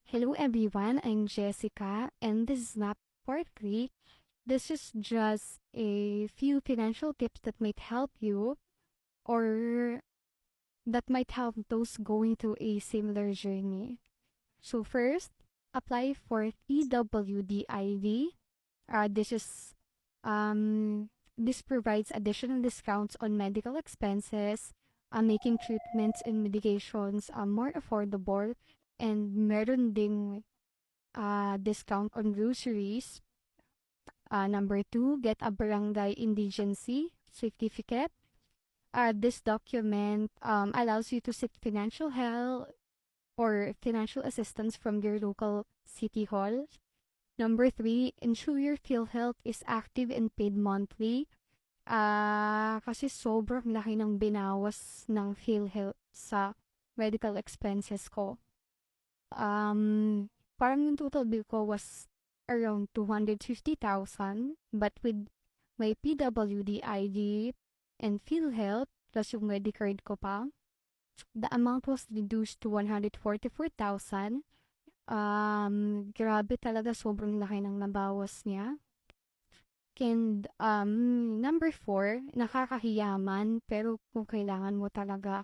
Hello everyone, I'm Jessica, and this is not part 3. This is just a few financial tips that might help you or that might help those going through a similar journey. So first, apply for EWDID. This is this provides additional discounts on medical expenses, making treatments and medications more affordable, and meron ding discount on groceries. Number two, get a barangay indigency certificate. This document allows you to seek financial help or financial assistance from your local city hall. Number three, ensure your PhilHealth is active and paid monthly. Kasi sobrang laki ng binawas ng PhilHealth sa medical expenses ko. Parang yung total bill ko was around 250,000, but with my PWD ID and PhilHealth plus yung Medicare ko pa, the amount was reduced to 144,000. Grabe talaga, sobrang laki ng nabawas niya. And number 4, nakakahiyaman, pero kung kailangan mo talaga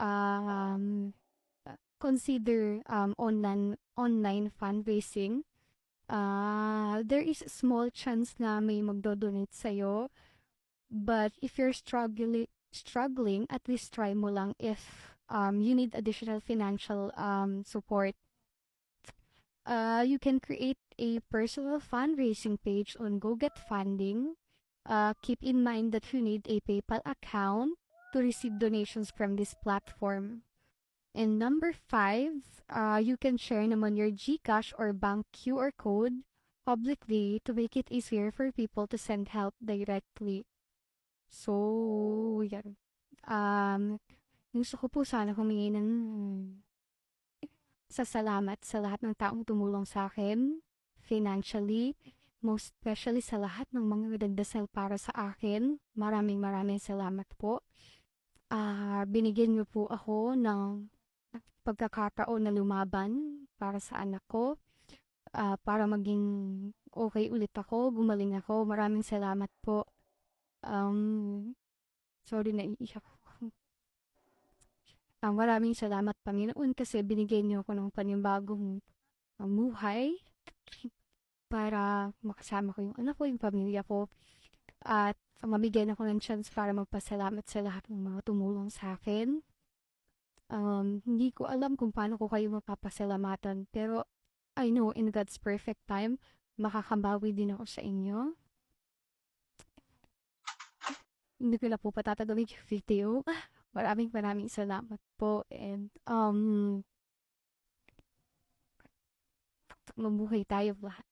um, consider online fundraising. There is a small chance na may magdo-donate sa'yo. But if you're struggling, at least try mo lang if you need additional financial support. You can create a personal fundraising page on Go Get Funding. Keep in mind that you need a PayPal account to receive donations from this platform. And number 5, you can share naman your GCash or bank QR code publicly to make it easier for people to send help directly. So, yan. Gusto ko po sana humingi ng salamat sa lahat ng taong tumulong sa akin financially, most especially sa lahat ng mga nagdasal para sa akin. Maraming salamat po. Binigyan niyo po ako ng pagkakataon na lumaban para sa anak ko, para maging okay ulit ako, gumaling ako. Maraming salamat po. Sorry, naiiyak ako. Maraming salamat, Panginoon, kasi binigyan niyo ako ng panibagong buhay para makasama ko yung anak ko, yung pamilya ko, at mabigyan ako ng chance para magpasalamat sa lahat ng mga tumulong sa akin. Hindi ko alam kung paano ko kayo mapapasalamatan, pero I know in God's perfect time, makakabawi din ako sa inyo. Hindi ko na po patatagawin yung video. Maraming salamat po, and mabuhay tayo lahat.